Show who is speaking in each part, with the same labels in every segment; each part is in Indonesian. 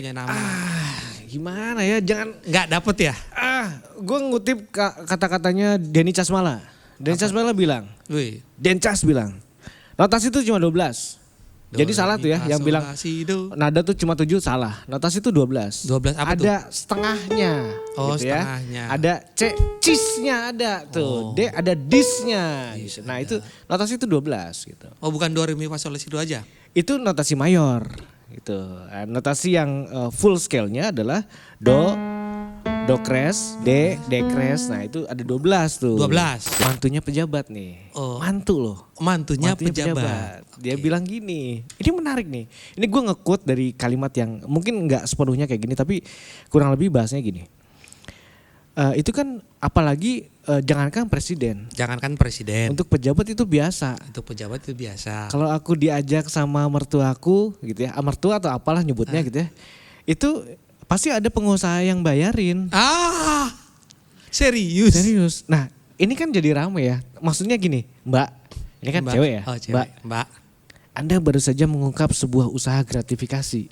Speaker 1: punya nama.
Speaker 2: Gimana ya, jangan.
Speaker 1: Nggak dapet ya?
Speaker 2: Gue ngutip kata-katanya Denny Casmala. Denny Casmala bilang,
Speaker 1: Wih.
Speaker 2: Dencas bilang, notasi itu cuma 12. Jadi salah tuh ya, yang bilang nada tuh cuma 7 salah. Notasi itu 12.
Speaker 1: 12 apa tuh?
Speaker 2: Ada setengahnya.
Speaker 1: Oh,
Speaker 2: gitu ya.
Speaker 1: setengahnya.
Speaker 2: Ada cisnya ada tuh. D ada disnya. Gitu. Nah itu notasi itu 12 gitu.
Speaker 1: Oh bukan do re mi fa sol la si do aja?
Speaker 2: Itu notasi mayor gitu. Notasi yang full scale-nya adalah do crash, D crash. Nah itu ada 12 tuh.
Speaker 1: 12.
Speaker 2: Mantunya pejabat nih.
Speaker 1: Oh.
Speaker 2: Mantu loh.
Speaker 1: Mantunya pejabat.
Speaker 2: Dia bilang gini, ini menarik nih. Ini gue nge-quote dari kalimat yang mungkin nggak sepenuhnya kayak gini, tapi kurang lebih bahasanya gini. Itu kan apalagi jangankan presiden.
Speaker 1: Jangankan presiden.
Speaker 2: Untuk pejabat itu biasa.
Speaker 1: Untuk pejabat itu biasa.
Speaker 2: Kalau aku diajak sama mertuaku gitu ya, mertua atau apalah nyebutnya gitu ya. Itu pasti ada pengusaha yang bayarin.
Speaker 1: Serius?
Speaker 2: Serius. Nah ini kan jadi rame ya. Maksudnya gini, Mbak. Ini kan cewek ya.
Speaker 1: Oh, cewek. Mbak.
Speaker 2: Anda baru saja mengungkap sebuah usaha gratifikasi.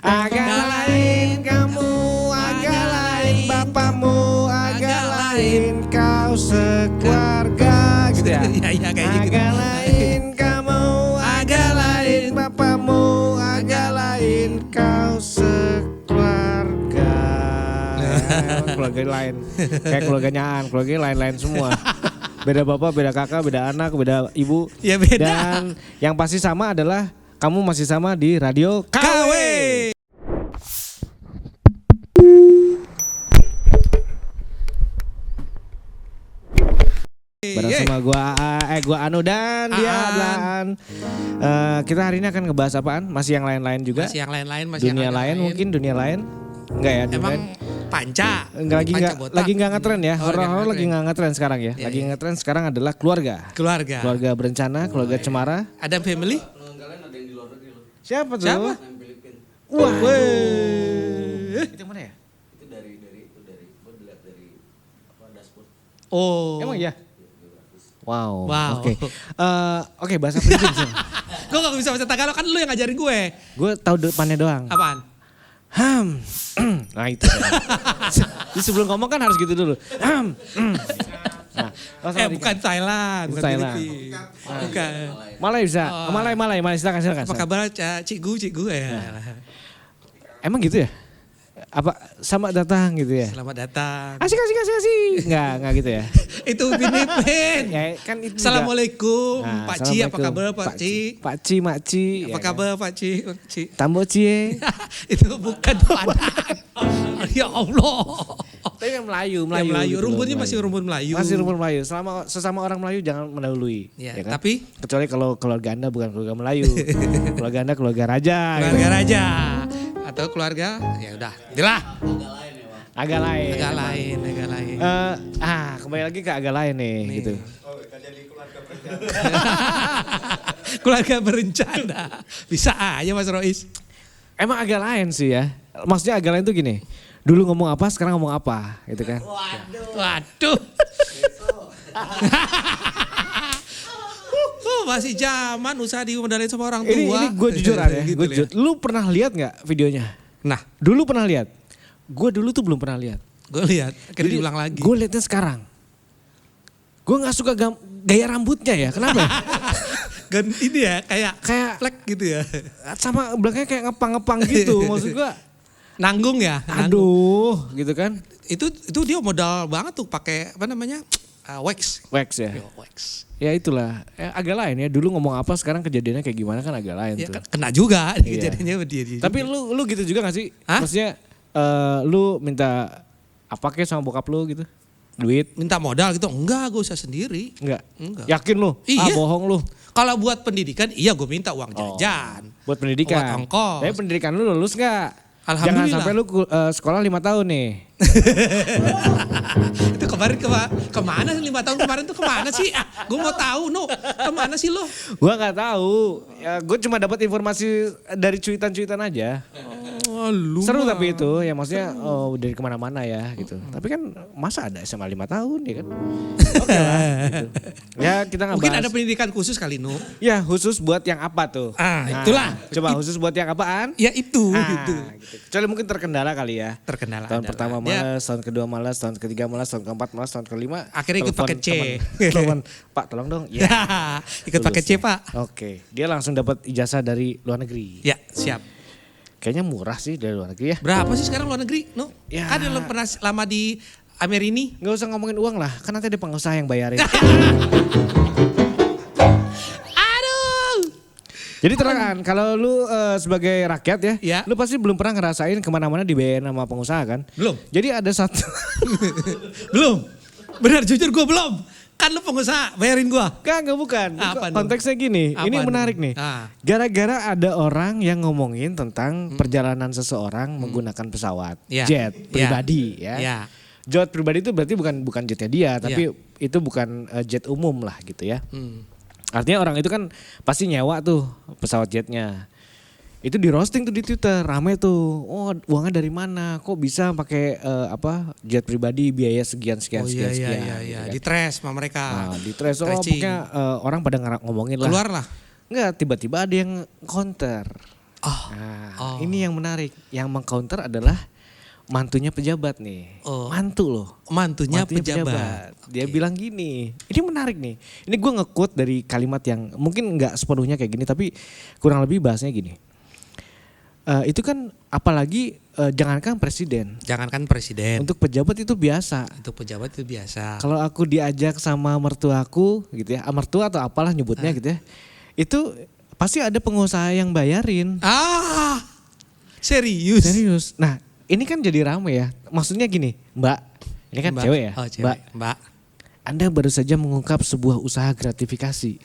Speaker 2: Agak lain kamu, agak lain bapakmu, agak lain kau sekeluarga gitu ya.
Speaker 1: Iya kayak gitu.
Speaker 2: Agak lain kamu, agak lain bapakmu, agak lain kau sekeluarga. Keluarga lain, kayak keluarganya Aan, keluarga lain-lain semua. Beda bapak, beda kakak, beda anak, beda ibu.
Speaker 1: Ya beda.
Speaker 2: Dan yang pasti sama adalah kamu masih sama di Radio KW. Bareng sama gua Anu dan dia Aan. Kita hari ini akan ngebahas apaan? Masih yang lain-lain juga?
Speaker 1: Masih yang lain-lain,
Speaker 2: Dunia lain mungkin, dunia lain. Enggak ya, dunia
Speaker 1: Emang
Speaker 2: lain.
Speaker 1: panca.
Speaker 2: Lagi enggak ngetren ya.
Speaker 1: Oh,
Speaker 2: Horor lagi enggak ngetren sekarang ya. Lagi ngetren sekarang adalah keluarga. Keluarga berencana, keluarga cemara.
Speaker 1: Ada family?
Speaker 2: Siapa tuh?
Speaker 1: Siapa?
Speaker 2: Wah.
Speaker 1: Itu
Speaker 2: mana ya?
Speaker 3: Itu dari gue dilihat dari dashboard.
Speaker 1: Oh.
Speaker 2: Emang iya? Wow.
Speaker 1: Wow.
Speaker 2: Oke, bahasa penting sih.
Speaker 1: Gue gak bisa bahasa Tagalog, kan lu yang ngajarin gue.
Speaker 2: Gue tahu depannya doang.
Speaker 1: Apaan?
Speaker 2: Nah itu. Jadi sebelum ngomong kan harus gitu dulu. Nah,
Speaker 1: Bukan Thailand. Bukan
Speaker 2: Thailand.
Speaker 1: Filipina. Bukan.
Speaker 2: Malay bisa. Malay. Silakan.
Speaker 1: Apa kabar cikgu ya?
Speaker 2: Emang gitu ya? Apa sama datang gitu ya?
Speaker 1: Selamat datang.
Speaker 2: Asik. Enggak gitu ya.
Speaker 1: Itu Pinipin.
Speaker 2: Ya kan itu.
Speaker 1: Assalamualaikum,
Speaker 2: Nah,
Speaker 1: Pak Ci, apa kabar Pak Ci?
Speaker 2: Pak Ci, Mak Ci.
Speaker 1: Apa kabar Pak Ci?
Speaker 2: Tambo Cie.
Speaker 1: Itu bukan Padang. Ya Allah.
Speaker 2: Tapi yang Melayu.
Speaker 1: Melayu.
Speaker 2: Gitu
Speaker 1: Rumputnya
Speaker 2: loh,
Speaker 1: masih rumput Melayu.
Speaker 2: Masih rumput Melayu. Sesama orang Melayu jangan mendahului.
Speaker 1: Ya,
Speaker 2: kan?
Speaker 1: tapi
Speaker 2: kecuali kalau keluarga Anda bukan keluarga Melayu. Keluarga Anda keluarga raja.
Speaker 1: Keluarga raja atau keluarga ya udah. Itulah.
Speaker 2: Agak lain. Kembali lagi ke agak lain nih. Gitu.
Speaker 3: Jadi keluarga berencana.
Speaker 1: Keluarga berencana. Bisa aja Mas Rois.
Speaker 2: Emang agak lain sih ya. Maksudnya agak lain tuh gini. Dulu ngomong apa, sekarang ngomong apa, gitu kan?
Speaker 1: Waduh. Masih zaman usaha dimodalin sama orang tua.
Speaker 2: Ini gue jujur ya.
Speaker 1: Gitu
Speaker 2: Gue jujur. Lu pernah lihat nggak videonya?
Speaker 1: Nah,
Speaker 2: dulu pernah lihat. Gue dulu tuh belum pernah lihat.
Speaker 1: Gue lihat. Akhirnya diulang lagi.
Speaker 2: Gue liatnya sekarang. Gue nggak suka gaya rambutnya ya. Kenapa?
Speaker 1: Ini ya kayak flek gitu ya.
Speaker 2: Sama belakangnya kayak ngepang-ngepang gitu. Maksud gue.
Speaker 1: Nanggung ya.
Speaker 2: Aduh, gitu kan?
Speaker 1: Itu dia modal banget tuh pakai apa namanya wax.
Speaker 2: Wax ya.
Speaker 1: Wax.
Speaker 2: Ya itulah. Agak lain ya. Dulu ngomong apa, sekarang kejadiannya kayak gimana kan agak lain
Speaker 1: Ya,
Speaker 2: tuh.
Speaker 1: kena juga
Speaker 2: Iya.
Speaker 1: kejadiannya dia.
Speaker 2: Tapi lu gitu juga gak sih?
Speaker 1: Hah?
Speaker 2: Maksudnya lu minta apa kayak sama bokap lu gitu? Duit?
Speaker 1: Minta modal gitu? Enggak, gue usaha sendiri.
Speaker 2: Enggak.
Speaker 1: Enggak.
Speaker 2: Yakin lu?
Speaker 1: Iya.
Speaker 2: Bohong lu.
Speaker 1: Kalau buat pendidikan, iya gue minta uang jajan.
Speaker 2: Buat pendidikan.
Speaker 1: Buat ongkos.
Speaker 2: Tapi pendidikan lu lulus gak? Jangan
Speaker 1: Alhamdulillah.
Speaker 2: sampai lu sekolah 5 tahun nih.
Speaker 1: Itu kemana sih 5 tahun kemarin tuh kemana sih? Gue mau tahu kemana sih lo?
Speaker 2: Gua gak tahu. Ya, gue cuma dapat informasi dari cuitan-cuitan aja.
Speaker 1: lu
Speaker 2: Seru
Speaker 1: mah.
Speaker 2: tapi itu ya maksudnya dari kemana-mana ya gitu. Tapi kan masa ada SMA 5 tahun ya kan. Oke lah gitu. Ya kita nggak
Speaker 1: Mungkin
Speaker 2: bahas.
Speaker 1: ada pendidikan khusus kali Nu.
Speaker 2: Ya khusus buat yang apa tuh?
Speaker 1: Itulah.
Speaker 2: Coba khusus buat yang apaan?
Speaker 1: Ya itu
Speaker 2: Gitu.
Speaker 1: gitu.
Speaker 2: Kecuali mungkin terkendala kali ya.
Speaker 1: Terkendala.
Speaker 2: Tahun
Speaker 1: adalah
Speaker 2: pertama
Speaker 1: dia
Speaker 2: malas, tahun kedua malas, tahun ketiga malas, tahun keempat malas, tahun kelima.
Speaker 1: Akhirnya ikut
Speaker 2: telepon
Speaker 1: paket C.
Speaker 2: teman, Pak tolong dong.
Speaker 1: Ya, ikut paket C,
Speaker 2: Lulus.
Speaker 1: Pak.
Speaker 2: Oke, dia langsung dapat ijazah dari luar negeri.
Speaker 1: Ya, siap.
Speaker 2: Kayaknya murah sih dari luar negeri ya.
Speaker 1: Berapa sih sekarang luar negeri? No?
Speaker 2: Ya.
Speaker 1: Kan lo pernah lama di Amerini?
Speaker 2: Nggak usah ngomongin uang lah, kan nanti ada pengusaha yang bayarin.
Speaker 1: Aduh.
Speaker 2: Jadi terang kalau lu sebagai rakyat ya,
Speaker 1: Ya.
Speaker 2: lu pasti belum pernah ngerasain kemana-mana dibayarin sama pengusaha kan?
Speaker 1: Belum.
Speaker 2: Jadi ada satu,
Speaker 1: Belum. Benar jujur gue belum. Kan lo pengusaha bayarin gue.
Speaker 2: enggak bukan.
Speaker 1: Apa nih?
Speaker 2: Konteksnya gini, ini
Speaker 1: Apa
Speaker 2: menarik
Speaker 1: nih?
Speaker 2: nih.
Speaker 1: Ah.
Speaker 2: Gara-gara ada orang yang ngomongin tentang perjalanan seseorang menggunakan pesawat,
Speaker 1: Ya.
Speaker 2: jet
Speaker 1: Ya.
Speaker 2: pribadi ya.
Speaker 1: Ya.
Speaker 2: Jet pribadi itu berarti bukan jetnya dia, tapi itu bukan jet umum lah gitu ya. Artinya orang itu kan pasti nyewa tuh pesawat jetnya. Itu di roasting tuh di Twitter, rame tuh. Oh, uangnya dari mana? Kok bisa pakai jet pribadi biaya sekian
Speaker 1: Oh iya
Speaker 2: gitu
Speaker 1: iya.
Speaker 2: kan.
Speaker 1: Di trash sama mereka.
Speaker 2: Nah, di trash
Speaker 1: Trashing.
Speaker 2: pokoknya orang pada ngomongin lah.
Speaker 1: Keluar lah.
Speaker 2: Enggak, tiba-tiba ada yang counter.
Speaker 1: Oh.
Speaker 2: Nah, ini yang menarik. Yang meng-counter adalah mantunya pejabat nih.
Speaker 1: Oh.
Speaker 2: Mantu loh.
Speaker 1: Mantunya pejabat.
Speaker 2: Dia bilang gini, ini menarik nih. Ini gue nge-quote dari kalimat yang mungkin nggak sepenuhnya kayak gini, tapi kurang lebih bahasanya gini. Itu kan apalagi jangankan presiden.
Speaker 1: Jangankan presiden.
Speaker 2: Untuk pejabat itu biasa.
Speaker 1: Untuk pejabat itu biasa.
Speaker 2: Kalau aku diajak sama mertuaku gitu ya, mertua atau apalah nyebutnya gitu ya. Itu pasti ada pengusaha yang bayarin.
Speaker 1: Serius?
Speaker 2: Serius. Nah, ini kan jadi rame ya. Maksudnya gini, Mbak. Ini kan
Speaker 1: Mbak.
Speaker 2: cewek ya?
Speaker 1: Oh, cewek. Mbak.
Speaker 2: Anda baru saja mengungkap sebuah usaha gratifikasi.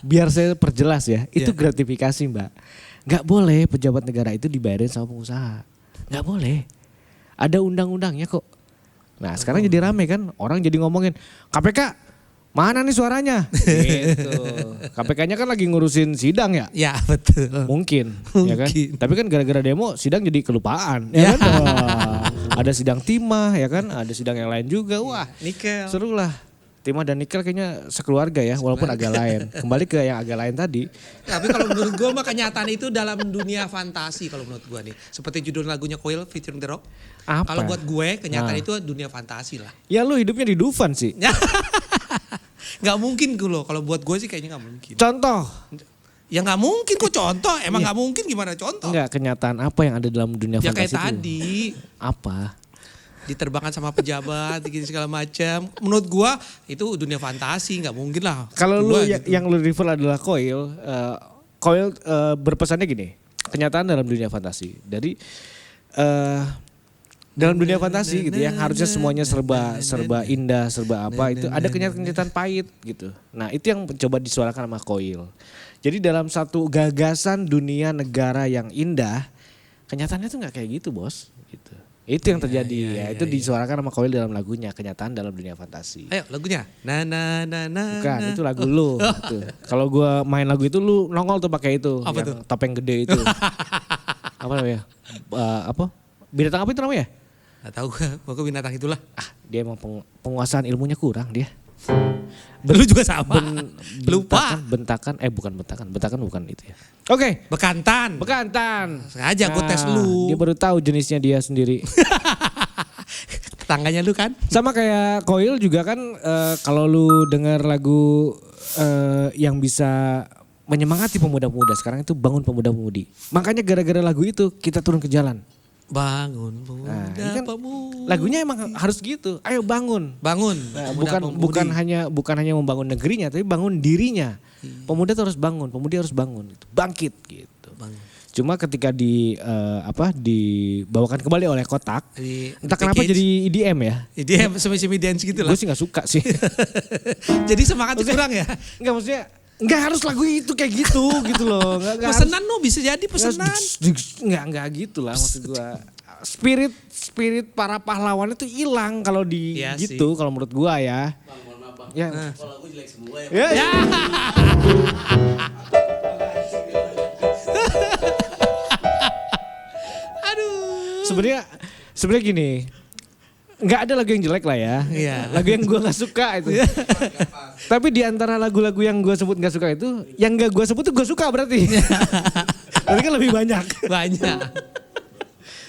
Speaker 2: Biar saya perjelas ya, itu gratifikasi Mbak. Gak boleh pejabat negara itu dibayarin sama pengusaha. Gak boleh. Ada undang-undangnya kok. Nah sekarang jadi rame kan, orang jadi ngomongin KPK mana nih suaranya? Gitu. KPK-nya kan lagi ngurusin sidang ya?
Speaker 1: Ya betul.
Speaker 2: Mungkin. Ya kan?
Speaker 1: Mungkin.
Speaker 2: Tapi kan gara-gara demo sidang jadi kelupaan. Ya kan? Wah, ada sidang timah ya kan, ada sidang yang lain juga. Wah
Speaker 1: Nikel.
Speaker 2: seru lah. Timah dan Nikel kayaknya sekeluarga ya, walaupun agak lain. Kembali ke yang agak lain tadi.
Speaker 1: Tapi kalau menurut gue mah kenyataan itu dalam dunia fantasi kalau menurut gue nih. Seperti judul lagunya Coil featuring The Rock.
Speaker 2: Apa?
Speaker 1: Kalau buat gue kenyataan
Speaker 2: Nah.
Speaker 1: itu dunia fantasi lah.
Speaker 2: Ya lu hidupnya di Dufan sih.
Speaker 1: Gak mungkin gue loh. Kalau buat gue sih kayaknya gak mungkin.
Speaker 2: Contoh.
Speaker 1: Ya gak mungkin kok contoh. Emang gak mungkin gimana contoh.
Speaker 2: Enggak, kenyataan apa yang ada dalam dunia
Speaker 1: Ya
Speaker 2: fantasi
Speaker 1: kayak tadi.
Speaker 2: Apa?
Speaker 1: Diterbangkan sama pejabat gitu segala macam. Menurut gua itu dunia fantasi, nggak mungkin lah.
Speaker 2: Kalau lu
Speaker 1: Gua
Speaker 2: yang lu refer adalah Coil, Coil berpesannya gini, kenyataan dalam dunia fantasi. Dari dalam dunia fantasi gitu ya, harusnya semuanya serba indah, serba apa itu ada kenyataan pahit gitu. Nah, itu yang coba disuarakan sama Coil. Jadi dalam satu gagasan dunia negara yang indah, kenyataannya tuh nggak kayak gitu, Bos, gitu. Itu yang terjadi itu disuarakan sama Coil dalam lagunya, kenyataan dalam dunia fantasi.
Speaker 1: Ayo lagunya.
Speaker 2: Bukan, itu lagu lu. Gitu. Kalau gua main lagu itu lu nongol tuh pakai itu,
Speaker 1: Apa
Speaker 2: yang
Speaker 1: tuh?
Speaker 2: topeng gede itu. Apa namanya? Binatang apa itu namanya?
Speaker 1: Gak tahu gue, pokoknya binatang itulah.
Speaker 2: Dia emang penguasaan ilmunya kurang dia.
Speaker 1: Lu juga sama. Lupa.
Speaker 2: Bentakan bukan itu ya. Oke.
Speaker 1: Bekantan.
Speaker 2: Bekantan.
Speaker 1: Sengaja gue tes lu.
Speaker 2: Dia baru tahu jenisnya dia sendiri.
Speaker 1: Tetangganya lu kan.
Speaker 2: Sama kayak Coil juga kan kalau lu dengar lagu yang bisa menyemangati pemuda-pemuda sekarang itu bangun pemuda-pemudi. Makanya gara-gara lagu itu kita turun ke jalan.
Speaker 1: Bangun pemuda
Speaker 2: ini kan
Speaker 1: pemudi.
Speaker 2: lagunya emang harus gitu. Ayo bangun.
Speaker 1: Bangun.
Speaker 2: Nah,
Speaker 1: pemuda pemudi.
Speaker 2: bukan hanya membangun negerinya, tapi bangun dirinya. Pemuda tuh harus bangun, pemudi harus bangun, gitu. Bangkit gitu.
Speaker 1: Bangun.
Speaker 2: Cuma ketika dibawakan kembali oleh Kotak, entah kenapa
Speaker 1: package.
Speaker 2: jadi EDM ya.
Speaker 1: Dia semi-semi dance gitu lah.
Speaker 2: Gue sih nggak suka sih.
Speaker 1: Jadi semangatnya kurang ya.
Speaker 2: Enggak maksudnya nggak harus lagu itu kayak gitu gitu loh. Nggak
Speaker 1: Pesenan no bisa jadi
Speaker 2: harus,
Speaker 1: pesenan.
Speaker 2: nggak gitu lah maksud gua. Spirit para pahlawan itu hilang kalau di
Speaker 1: Iya
Speaker 2: gitu kalau menurut gua ya.
Speaker 3: Bang, mohon maaf bang.
Speaker 2: Ya.
Speaker 3: Kalau aku jelek semua ya.
Speaker 2: Ya.
Speaker 1: Aduh.
Speaker 2: Sebenarnya gini, nggak ada lagu yang jelek lah ya.
Speaker 1: Iya.
Speaker 2: Lagu yang gue nggak suka itu. Tapi di antara lagu-lagu yang gue sebut nggak suka itu, yang nggak gue sebut tuh gue suka berarti. Berarti kan lebih banyak.
Speaker 1: Banyak.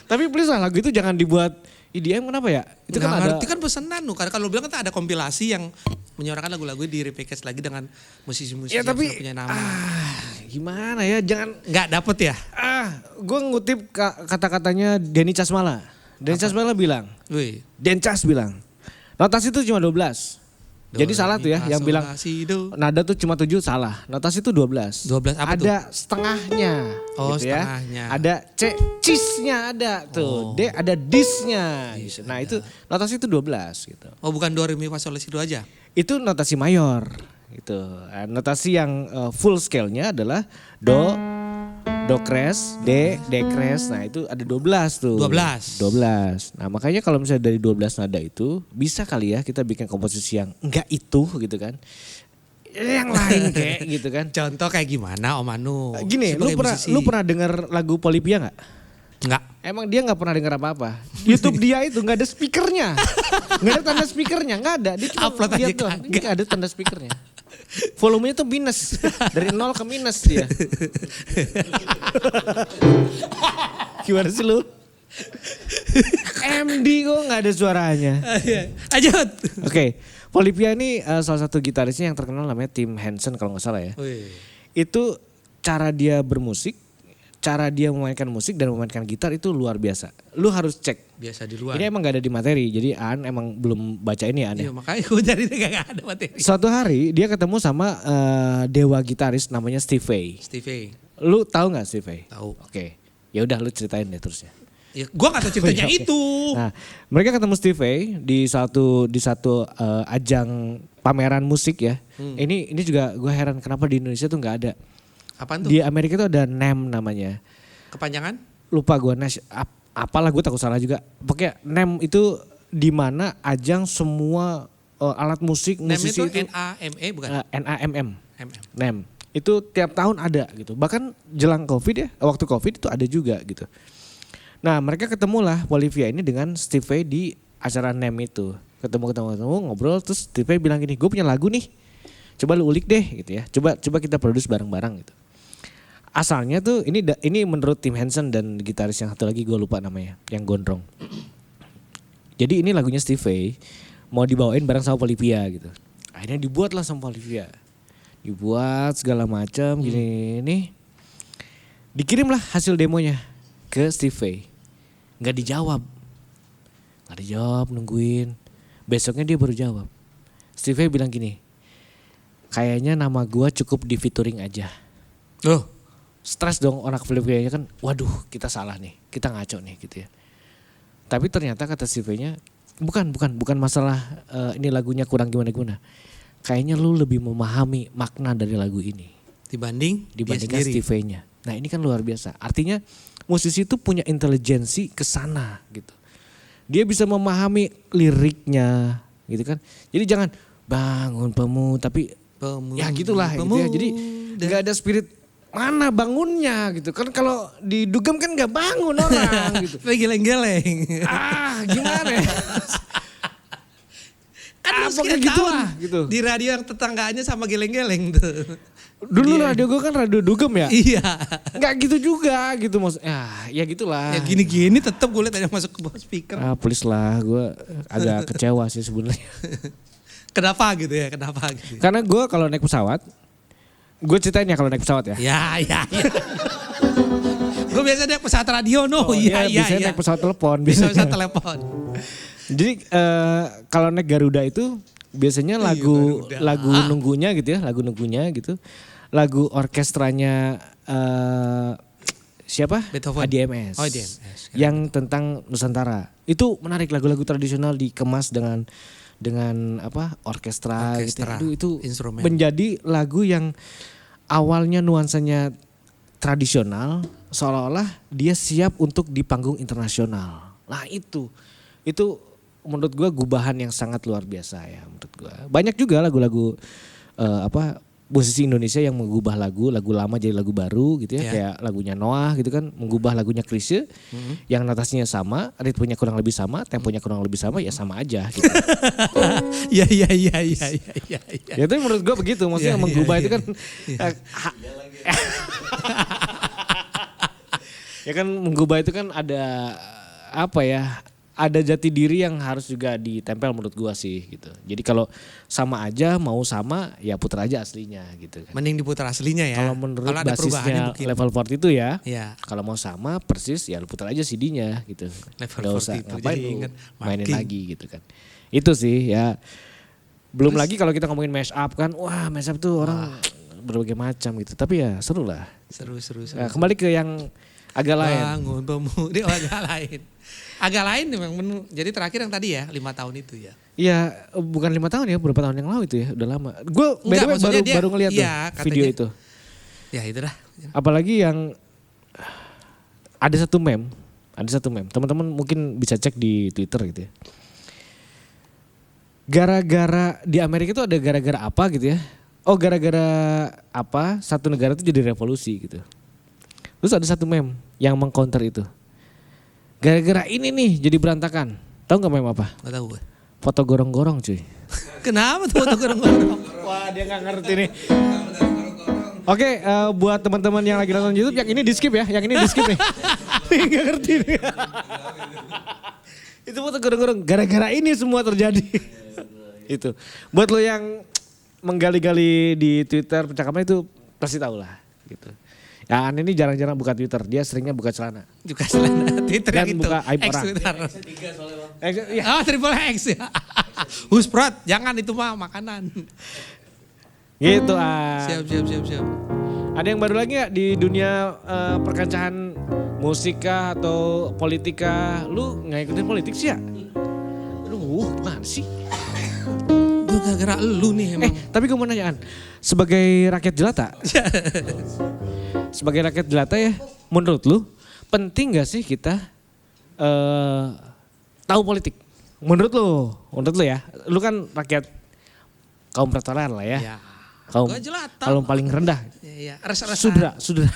Speaker 2: Tapi please lah lagu itu jangan dibuat EDM, kenapa ya? Itu
Speaker 1: Nggak
Speaker 2: kan ada.
Speaker 1: ngerti kan pesanan lu. Karena kalau lu bilang kan ada kompilasi yang menyuarakan lagu-lagu di repackage lagi dengan musisi-musisi
Speaker 2: Ya
Speaker 1: yang
Speaker 2: tapi
Speaker 1: sudah punya nama.
Speaker 2: Gimana ya? Jangan.
Speaker 1: Nggak dapet ya?
Speaker 2: Gue ngutip kata-katanya Denny Casmala. Denny Casmala bilang,
Speaker 1: Wih.
Speaker 2: Dencas bilang, notasi itu cuma 12. Jadi salah tuh ya, yang bilang nada tuh cuma 7 salah. Notasi itu 12.
Speaker 1: 12 apa tuh?
Speaker 2: Ada setengahnya.
Speaker 1: Oh,
Speaker 2: gitu
Speaker 1: setengahnya.
Speaker 2: Ya. Ada cisnya ada tuh.
Speaker 1: Oh.
Speaker 2: D ada disnya. Gitu. Nah itu notasi itu 12 gitu.
Speaker 1: Oh bukan do re mi fa sol la si do aja?
Speaker 2: Itu notasi mayor gitu. Notasi yang full scale-nya adalah do crash, D crash. Nah itu ada 12 tuh. 12. Nah makanya kalau misalnya dari 12 nada itu bisa kali ya kita bikin komposisi yang enggak itu gitu kan. Yang lain kayak gitu kan.
Speaker 1: Contoh kayak gimana Om Anu?
Speaker 2: Gini, lu pernah dengar lagu Polyphia nggak?
Speaker 1: Enggak.
Speaker 2: Emang dia nggak pernah dengar apa-apa. YouTube dia itu nggak ada speakernya, nggak ada tanda speakernya, nggak ada. Dia cuma
Speaker 1: Upload aja
Speaker 2: lihat tuh, nggak ada tanda speakernya. Volumenya tuh minus, dari 0 ke minus dia. Gimana sih lu? MD kok nggak ada suaranya.
Speaker 1: Lanjut.
Speaker 2: Oke, Polyphia ini salah satu gitarisnya yang terkenal namanya Tim Henson kalau nggak salah ya.
Speaker 1: Wih.
Speaker 2: Itu cara dia bermusik, cara dia memainkan musik dan memainkan gitar itu luar biasa. Lu harus cek.
Speaker 1: Biasa di luar.
Speaker 2: Ini emang gak ada di materi, jadi Aan emang belum baca ini ya Aan.
Speaker 1: Iya makanya gue cari gak ada materi.
Speaker 2: Suatu hari dia ketemu sama dewa gitaris namanya Steve Vai.
Speaker 1: Steve Vai.
Speaker 2: Lu tahu nggak Steve Vai?
Speaker 1: Tahu.
Speaker 2: Oke, ya udah lu ceritain deh terusnya.
Speaker 1: Ya, gue gak tahu ceritanya
Speaker 2: Oke.
Speaker 1: itu.
Speaker 2: Nah, mereka ketemu Steve Vai di satu ajang pameran musik ya. Ini juga gue heran kenapa di Indonesia tuh nggak ada.
Speaker 1: Apaan tuh?
Speaker 2: Di Amerika tuh ada NAMM namanya.
Speaker 1: Kepanjangan?
Speaker 2: Lupa gue apalah gue takut salah juga. Pokoknya NAMM itu di mana ajang semua alat musik
Speaker 1: NAMM
Speaker 2: musisi
Speaker 1: itu
Speaker 2: itu
Speaker 1: N-A-M-E bukan?
Speaker 2: NAMM.
Speaker 1: M-M.
Speaker 2: NAMM. Itu tiap tahun ada gitu. Bahkan jelang Covid ya, waktu Covid itu ada juga gitu. Nah, mereka ketemulah Polyphia ini dengan Steve Vai di acara NAMM itu. Ketemu ngobrol terus Steve Vai bilang gini, "Gue punya lagu nih. Coba lu ulik deh gitu ya. Coba kita produce bareng-bareng gitu." Asalnya tuh ini menurut Tim Henson dan gitaris yang satu lagi gue lupa namanya, yang gondrong. Jadi ini lagunya Steve Vai mau dibawain bareng sama Polyphia gitu. Akhirnya dibuat lah sama Polyphia. Dibuat segala macam gini nih. Dikirimlah hasil demonya ke Steve Vai. Nggak dijawab, nungguin. Besoknya dia baru jawab. Steve Vai bilang gini, kayaknya nama gue cukup di featuring aja.
Speaker 1: Loh.
Speaker 2: Stres dong orang Filipina kan, waduh kita salah nih, kita ngaco nih gitu ya. Tapi ternyata kata Steve-nya, bukan masalah ini lagunya kurang gimana. Kayaknya lu lebih memahami makna dari lagu ini. Dibandingkan Steve-nya. Nah ini kan luar biasa, artinya musisi itu punya intelijensi ke sana gitu. Dia bisa memahami liriknya gitu kan. Jadi jangan bangun tapi ya gitulah gitu ya. Jadi gak ada spirit mana bangunnya gitu kan, kalau didugem kan nggak bangun orang gitu.
Speaker 1: Geleng-geleng.
Speaker 2: Gimana ya?
Speaker 1: Kan
Speaker 2: pokoknya gitu lah gitu.
Speaker 1: Di radio yang tetangganya sama geleng-geleng tuh.
Speaker 2: Dulu radio gue kan radio dugem ya.
Speaker 1: Iya.
Speaker 2: Nggak gitu juga gitu maksudnya. Ya gitulah.
Speaker 1: Ya gini-gini tetap gue liat ada masuk ke bawah speaker.
Speaker 2: Please lah, gue agak kecewa sih sebenarnya.
Speaker 1: Kenapa gitu ya? Kenapa gitu?
Speaker 2: Karena gue kalau naik pesawat, gue ceritain ya kalau naik pesawat ya.
Speaker 1: Ya. Gue biasa naik pesawat radio iya.
Speaker 2: Biasanya naik pesawat telepon.
Speaker 1: Bisa telepon.
Speaker 2: Jadi kalau naik Garuda itu biasanya lagu nunggunya gitu ya, lagu orkestranya siapa?
Speaker 1: Beethoven.
Speaker 2: ADMS.
Speaker 1: Oh, ADMS.
Speaker 2: Yang tentang Nusantara. Itu menarik, lagu-lagu tradisional dikemas dengan orkestra gitu. Aduh, itu
Speaker 1: instrumen.
Speaker 2: menjadi lagu yang awalnya nuansanya tradisional, seolah-olah dia siap untuk di panggung internasional. Nah itu menurut gue gubahan yang sangat luar biasa ya menurut gue. Banyak juga lagu-lagu musisi Indonesia yang mengubah lagu lama jadi lagu baru gitu ya.
Speaker 1: Iya.
Speaker 2: Kayak lagunya Noah gitu kan, mengubah lagunya Chrisye yang notasinya sama, ritmenya kurang lebih sama, temponya kurang lebih sama, ya sama aja gitu.
Speaker 1: Iya.
Speaker 2: Ya itu menurut gue begitu, maksudnya
Speaker 1: Iya,
Speaker 2: mengubah
Speaker 1: iya,
Speaker 2: itu kan
Speaker 1: iya.
Speaker 2: ya kan mengubah itu kan ada apa ya? Ada jati diri yang harus juga ditempel menurut gua sih gitu. Jadi kalau sama aja mau sama ya putar aja aslinya gitu kan.
Speaker 1: Mending diputar aslinya ya.
Speaker 2: Kalau menurut
Speaker 1: ada perubahannya
Speaker 2: basisnya
Speaker 1: mungkin.
Speaker 2: level 40 itu ya.
Speaker 1: Iya.
Speaker 2: Kalau mau sama persis ya lu putar aja CD-nya gitu.
Speaker 1: Level
Speaker 2: Nggak usah
Speaker 1: 40 itu,
Speaker 2: ngapain
Speaker 1: jadi
Speaker 2: lu
Speaker 1: ingat
Speaker 2: mainin
Speaker 1: marking.
Speaker 2: lagi gitu kan. Itu sih ya. Belum
Speaker 1: Terus-
Speaker 2: lagi kalau kita ngomongin mash up kan. Wah mash up tuh orang berbagai macam gitu. Tapi ya seru lah.
Speaker 1: Seru.
Speaker 2: Nah, kembali ke yang agak lain.
Speaker 1: Bangun pemuda agak lain. Agak lain memang jadi terakhir yang tadi ya 5 tahun itu ya.
Speaker 2: Iya, bukan 5 tahun ya, berapa tahun yang lalu itu ya, udah lama. Gue by the way
Speaker 1: maksudnya dia-
Speaker 2: baru ngeliat
Speaker 1: iya,
Speaker 2: tuh video
Speaker 1: katanya.
Speaker 2: itu.
Speaker 1: Ya itu dah.
Speaker 2: Apalagi yang ada satu meme. Teman-teman mungkin bisa cek di Twitter gitu ya. Gara-gara di Amerika itu ada gara-gara apa gitu ya. Oh gara-gara apa satu negara itu jadi revolusi gitu. Terus ada satu meme yang mengcounter itu. Gara-gara ini nih jadi berantakan. Tahu nggak meme apa?
Speaker 1: Gak tahu gue.
Speaker 2: Foto gorong-gorong cuy.
Speaker 1: Kenapa tuh foto gorong-gorong?
Speaker 2: Wah dia nggak ngerti nih. Oke, buat teman-teman yang lagi nonton YouTube, yang ini di skip ya, yang ini di skip nih. Nggak ngerti nih. Itu foto gorong-gorong. Gara-gara ini semua terjadi. Itu. Buat lo yang menggali-gali di Twitter percakapan itu pasti tahu lah. Gitu. Ya An ini jarang-jarang buka Twitter, dia seringnya buka celana.
Speaker 1: Juga celana Twitter
Speaker 2: Dan
Speaker 1: yang itu.
Speaker 2: buka aib
Speaker 1: X
Speaker 2: orang.
Speaker 1: Twitter.
Speaker 2: Iya.
Speaker 1: Oh triple X ya. Husprot, jangan itu mah makanan.
Speaker 2: Gitu An.
Speaker 1: Siap.
Speaker 2: Ada yang baru lagi gak di dunia perkacahan musik kah atau politika? Lu gak ikutin politik sih ya? Aduh gimana sih?
Speaker 1: Gue gara-gara lu nih emang.
Speaker 2: Tapi gue mau nanya An, sebagai rakyat jelata. Sebagai rakyat jelata ya, menurut lu penting gak sih kita tahu politik? Menurut lu ya, lu kan rakyat kaum proletariat lah ya.
Speaker 1: Ya.
Speaker 2: Kaum
Speaker 1: Gua jelata.
Speaker 2: kaum paling rendah.
Speaker 1: Iya. Rasa-rasa.
Speaker 2: Sudah.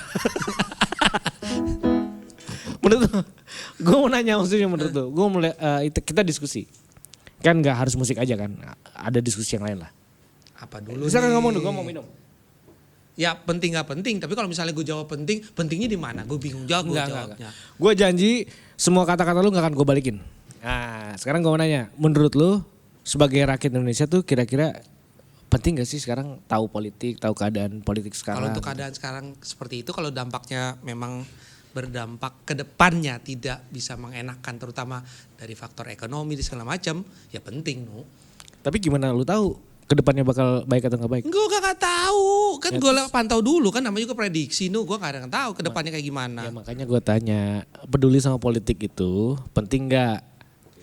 Speaker 2: Menurut lu, gue mau nanya maksudnya menurut lu, gue mulai kita diskusi. Kan nggak harus musik aja kan, ada diskusi yang lain lah.
Speaker 1: Apa dulu
Speaker 2: Misalkan
Speaker 1: nih?
Speaker 2: ngomong dulu, gue mau minum.
Speaker 1: Ya penting gak penting, tapi kalau misalnya gue jawab penting, pentingnya di mana? Gue bingung jawabnya.
Speaker 2: Gue janji semua kata-kata lu gak akan gue balikin. Nah sekarang gue mau nanya, menurut lu sebagai rakyat Indonesia tuh kira-kira penting gak sih sekarang tahu politik, tahu keadaan politik sekarang?
Speaker 1: Kalau untuk keadaan sekarang seperti itu, kalau dampaknya memang berdampak ke depannya tidak bisa mengenakan, terutama dari faktor ekonomi dan segala macam, ya penting. No.
Speaker 2: Tapi gimana lu tahu kedepannya bakal baik atau gak baik?
Speaker 1: Gue gak tahu, kan gue pantau dulu kan namanya juga prediksi. No, gue gak ada yang tahu ke depannya kayak gimana.
Speaker 2: Ya makanya gue tanya, peduli sama politik itu penting gak?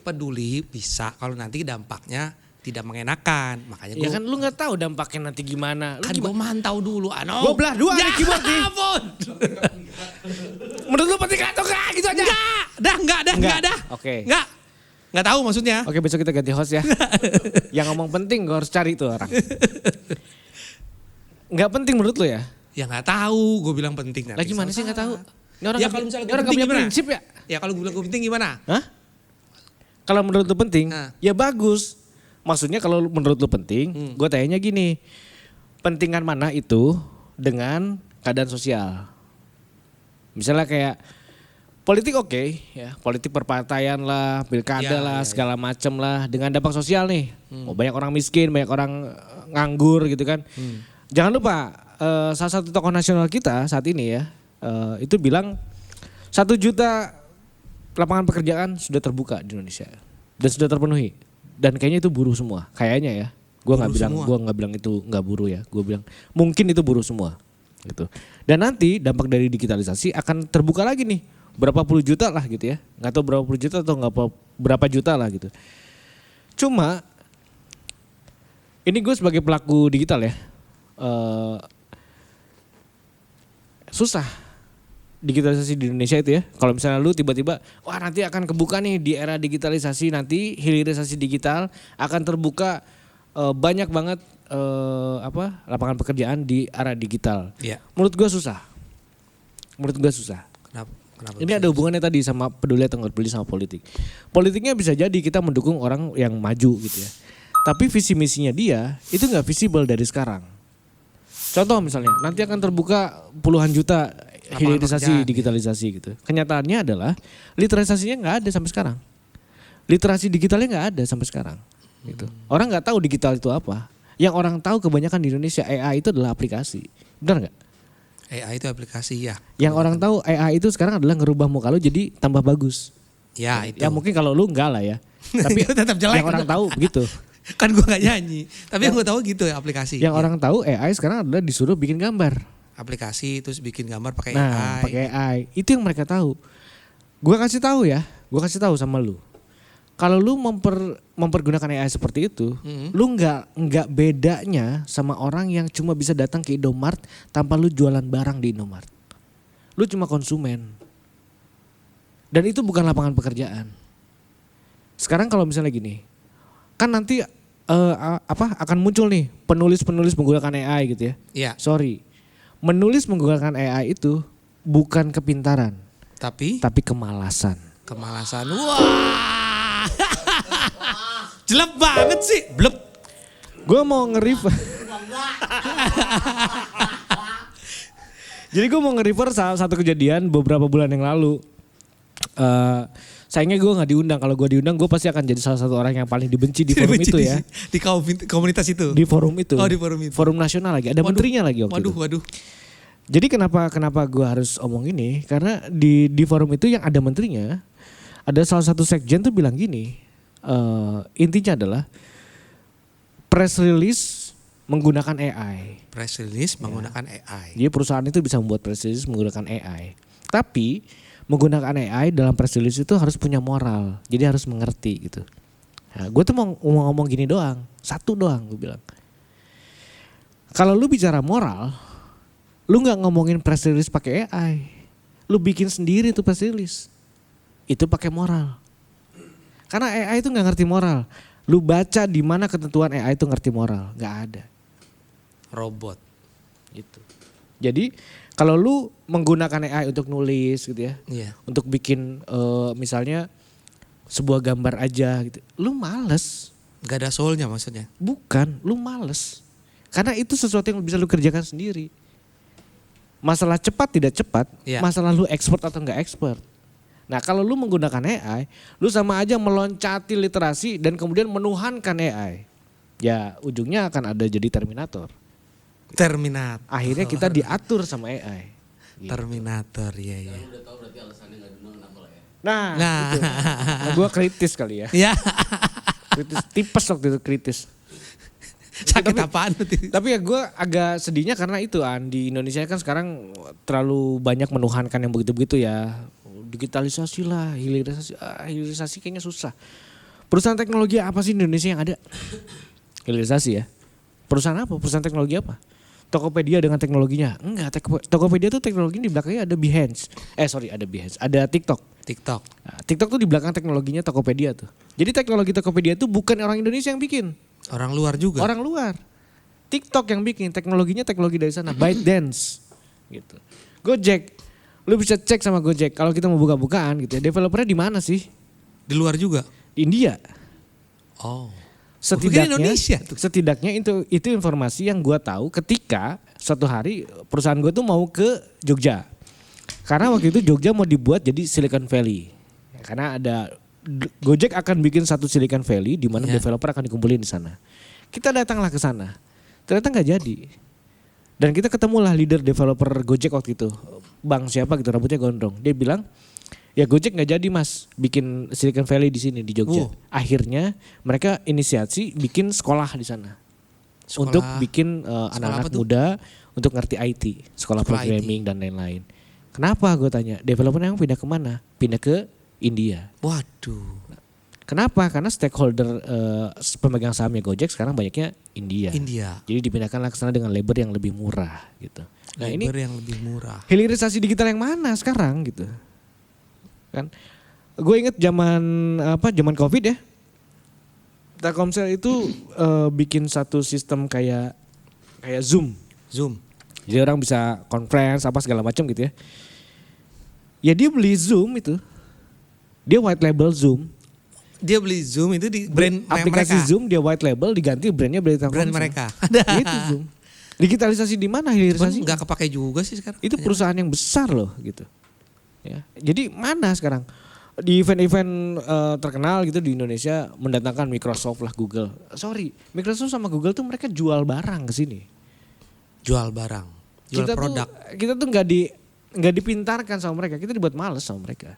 Speaker 1: Peduli bisa kalau nanti dampaknya tidak mengenakan. Makanya gue
Speaker 2: Ya kan lu gak tahu dampaknya nanti gimana. Lu
Speaker 1: kan gue mantau dulu.
Speaker 2: Gua belah dua nih keyboard nih.
Speaker 1: ampun.
Speaker 2: Menurut lu penting atau gak? Gitu aja.
Speaker 1: Enggak dah.
Speaker 2: Oke.
Speaker 1: Enggak tahu maksudnya.
Speaker 2: Oke besok kita ganti host ya. Yang ngomong penting gue harus cari tuh orang. Gak penting menurut lu ya?
Speaker 1: Ya nggak tahu, gue bilang penting.
Speaker 2: Lagi mana sih gak tahu? Ini orang
Speaker 1: Ya
Speaker 2: nggak
Speaker 1: kalau
Speaker 2: punya-
Speaker 1: misalnya
Speaker 2: ini orang
Speaker 1: penting
Speaker 2: gak punya
Speaker 1: gimana?
Speaker 2: prinsip ya?
Speaker 1: Ya kalau gue bilang gue penting gimana?
Speaker 2: Hah? Kalau menurut lu penting,
Speaker 1: Nah.
Speaker 2: ya bagus. Maksudnya kalau menurut lu penting, gue tanya gini. Pentingan mana itu dengan keadaan sosial? Misalnya kayak politik oke, ya politik perpartaian lah, pilkada
Speaker 1: Ya,
Speaker 2: lah,
Speaker 1: ya,
Speaker 2: segala macem lah. Dengan dampak sosial nih, oh, banyak orang miskin, banyak orang nganggur gitu kan. Jangan lupa salah satu tokoh nasional kita saat ini ya, itu bilang 1 juta lapangan pekerjaan sudah terbuka di Indonesia dan sudah terpenuhi. Dan kayaknya itu buruh semua, kayaknya ya. Gue nggak bilang itu nggak buruh ya. Gue bilang mungkin itu buruh semua, gitu. Dan nanti dampak dari digitalisasi akan terbuka lagi nih, berapa puluh juta lah gitu ya. Nggak tahu berapa puluh juta atau berapa juta lah gitu. Cuma ini gue sebagai pelaku digital ya, susah digitalisasi di Indonesia itu ya. Kalau misalnya lu tiba-tiba, wah nanti akan kebuka nih di era digitalisasi, nanti hilirisasi digital akan terbuka banyak banget lapangan pekerjaan di arah digital.
Speaker 1: Iya.
Speaker 2: Menurut gue susah.
Speaker 1: Kenapa
Speaker 2: Ini ada hubungannya tadi sama peduli atau nggak peduli sama politik. Politiknya bisa jadi kita mendukung orang yang maju gitu ya. Tapi visi misinya dia itu nggak visible dari sekarang. Contoh misalnya nanti akan terbuka puluhan juta hilirisasi
Speaker 1: pekerjaan,
Speaker 2: digitalisasi gitu. Kenyataannya adalah literasinya nggak ada sampai sekarang. Literasi digitalnya nggak ada sampai sekarang. Gitu. Orang nggak tahu digital itu apa. Yang orang tahu kebanyakan di Indonesia AI itu adalah aplikasi. Benar nggak?
Speaker 1: AI itu aplikasi ya.
Speaker 2: Yang orang tahu AI itu sekarang adalah ngerubah muka lu jadi tambah bagus.
Speaker 1: Ya itu.
Speaker 2: Ya mungkin kalau lu enggak lah ya. Tapi
Speaker 1: tetap jelek.
Speaker 2: yang orang tahu begitu.
Speaker 1: Kan gue gak nyanyi. Tapi yang gue tahu gitu ya aplikasi.
Speaker 2: Yang
Speaker 1: Ya.
Speaker 2: orang tahu AI sekarang adalah disuruh bikin gambar.
Speaker 1: Aplikasi terus bikin gambar pakai
Speaker 2: Nah,
Speaker 1: AI.
Speaker 2: pakai AI. Itu yang mereka tahu. Gue kasih tahu ya. Gue kasih tahu sama lu. Kalau lu mempergunakan AI seperti itu, lu nggak bedanya sama orang yang cuma bisa datang ke Indomart tanpa lu jualan barang di Indomart. Lu cuma konsumen. Dan itu bukan lapangan pekerjaan. Sekarang kalau misalnya gini, kan nanti akan muncul nih penulis-penulis menggunakan AI gitu ya.
Speaker 1: Iya.
Speaker 2: Sorry, menulis menggunakan AI itu bukan kepintaran,
Speaker 1: Tapi
Speaker 2: kemalasan.
Speaker 1: kemalasan. Wah. Jelek banget sih. Blep.
Speaker 2: Gue mau nge-refer. Jadi gue mau nge-refer satu kejadian beberapa bulan yang lalu. Sayangnya gue gak diundang. Kalau gue diundang gue pasti akan jadi salah satu orang yang paling dibenci di forum itu ya.
Speaker 1: Di komunitas itu.
Speaker 2: Di forum itu.
Speaker 1: Oh di forum itu.
Speaker 2: Forum nasional lagi. Ada menterinya lagi waktu itu.
Speaker 1: Waduh.
Speaker 2: Jadi kenapa gue harus omong ini? Karena di forum itu yang ada menterinya. Ada salah satu sekjen tuh bilang gini. Intinya adalah press release menggunakan AI.
Speaker 1: Press release menggunakan AI.
Speaker 2: Jadi perusahaan itu bisa membuat press release menggunakan AI. Tapi menggunakan AI dalam press release itu harus punya moral. Jadi harus mengerti gitu. Nah, gue tuh mau ngomong gini doang. Satu doang gue bilang. Kalau lu bicara moral, lu gak ngomongin press release pakai AI. Lu bikin sendiri tuh press release. Itu pakai moral. Karena AI itu gak ngerti moral. Lu baca di mana ketentuan AI itu ngerti moral. Gak ada.
Speaker 1: Robot.
Speaker 2: Gitu. Jadi kalau lu menggunakan AI untuk nulis gitu ya.
Speaker 1: Iya.
Speaker 2: Untuk bikin misalnya sebuah gambar aja gitu. Lu males.
Speaker 1: Gak ada soulnya maksudnya.
Speaker 2: Bukan, lu males. Karena itu sesuatu yang bisa lu kerjakan sendiri. Masalah cepat tidak cepat,
Speaker 1: Iya.
Speaker 2: masalah lu expert atau enggak expert. Nah kalau lu menggunakan AI, lu sama aja meloncati literasi dan kemudian menuhankan AI. Ya ujungnya akan ada jadi Terminator.
Speaker 1: Terminator.
Speaker 2: Akhirnya kita diatur sama AI. Gitu.
Speaker 1: Terminator, iya.
Speaker 3: Lu udah tahu berarti alasannya nggak diundang kenapa lah ya?
Speaker 2: Nah,
Speaker 1: Nah.
Speaker 2: gitu. Nah gue kritis kali ya.
Speaker 1: Ya.
Speaker 2: Kritis, tipes waktu itu kritis.
Speaker 1: Sakit apaan tuh?
Speaker 2: Tapi ya gue agak sedihnya karena itu di Indonesia kan sekarang terlalu banyak menuhankan yang begitu-begitu ya. Digitalisasi lah, hilirisasi kayaknya susah. Perusahaan teknologi apa sih di Indonesia yang ada? Hilirisasi ya. Perusahaan apa? Perusahaan teknologi apa? Tokopedia dengan teknologinya? Enggak, Tokopedia tuh teknologinya di belakangnya ada Behance. Ada Behance, ada TikTok.
Speaker 1: TikTok.
Speaker 2: Nah, TikTok tuh di belakang teknologinya Tokopedia tuh. Jadi teknologi Tokopedia tuh bukan orang Indonesia yang bikin.
Speaker 1: Orang luar juga.
Speaker 2: Orang luar. TikTok yang bikin, teknologinya teknologi dari sana. ByteDance gitu. Gojek. Lu bisa cek sama Gojek kalau kita mau buka-bukaan gitu ya. Developernya di mana sih?
Speaker 1: Di luar juga.
Speaker 2: Di India.
Speaker 1: Oh.
Speaker 2: Setidaknya
Speaker 1: Indonesia tuh.
Speaker 2: Setidaknya itu informasi yang gua tahu ketika suatu hari perusahaan gua tuh mau ke Jogja. Karena waktu itu Jogja mau dibuat jadi Silicon Valley. Karena ada Gojek akan bikin satu Silicon Valley di mana
Speaker 1: Ya.
Speaker 2: developer akan dikumpulin di sana. Kita datanglah ke sana. Ternyata nggak jadi. Dan kita ketemulah leader developer Gojek waktu itu. Bang siapa gitu rambutnya gondrong. Dia bilang, ya Gojek nggak jadi mas bikin Silicon Valley di sini di Jogja. Akhirnya mereka inisiasi bikin sekolah di sana.
Speaker 1: Sekolah-
Speaker 2: Untuk bikin anak-anak
Speaker 1: apa tuh?
Speaker 2: muda untuk ngerti IT. Sekolah
Speaker 1: Sekolah
Speaker 2: programming dan lain-lain. Kenapa gue tanya? Developer yang pindah kemana? Pindah ke India.
Speaker 1: Waduh.
Speaker 2: Kenapa? Karena stakeholder pemegang sahamnya Gojek sekarang banyaknya India.
Speaker 1: India.
Speaker 2: Jadi dipindahkanlah ke sana dengan labor yang lebih murah gitu. Nah ini
Speaker 1: Labor yang lebih murah.
Speaker 2: hilirisasi digital yang mana sekarang gitu. Kan gue inget zaman Covid ya. Telkomsel itu bikin satu sistem kayak Zoom. Jadi orang bisa conference apa segala macam gitu ya. Ya dia beli Zoom itu. Dia white label Zoom.
Speaker 1: Dia beli Zoom itu di brand
Speaker 2: aplikasi
Speaker 1: mereka.
Speaker 2: Zoom dia white label diganti brandnya Telkomsel.
Speaker 1: Brand mereka.
Speaker 2: Itu Zoom. Digitalisasi di mana hilirisasi?
Speaker 1: Nggak kepake juga sih sekarang.
Speaker 2: Itu perusahaan yang besar loh gitu. Ya. Jadi mana sekarang? Di event-event terkenal gitu di Indonesia mendatangkan Microsoft lah, Google. Sorry, Microsoft sama Google tuh mereka jual barang ke sini.
Speaker 1: Jual barang, jual produk.
Speaker 2: Kita tuh nggak dipintarkan sama mereka, kita dibuat males sama mereka.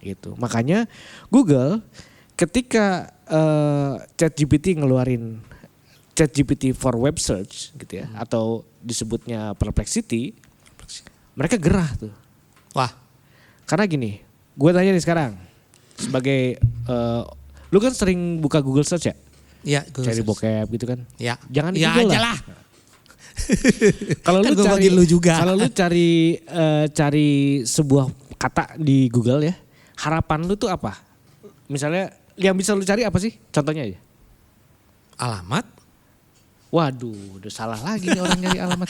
Speaker 2: Gitu. Makanya Google ketika ChatGPT ngeluarin ChatGPT for web search gitu ya, atau disebutnya Perplexity, mereka gerah tuh.
Speaker 1: Wah,
Speaker 2: karena gini, gue tanya nih sekarang sebagai lu kan sering buka Google search ya?
Speaker 1: Iya,
Speaker 2: Cari bokep gitu kan?
Speaker 1: Ya.
Speaker 2: Jangan di
Speaker 1: ya
Speaker 2: Google
Speaker 1: aja
Speaker 2: lah.
Speaker 1: lah.
Speaker 2: Kalau
Speaker 1: Kan
Speaker 2: lu
Speaker 1: gua
Speaker 2: cari
Speaker 1: bagi lu juga.
Speaker 2: Kalau lu cari sebuah kata di Google ya, harapan lu tuh apa? Misalnya yang bisa lu cari apa sih? Contohnya aja.
Speaker 1: Alamat?
Speaker 2: Waduh, udah salah lagi nih orang nyari alamat.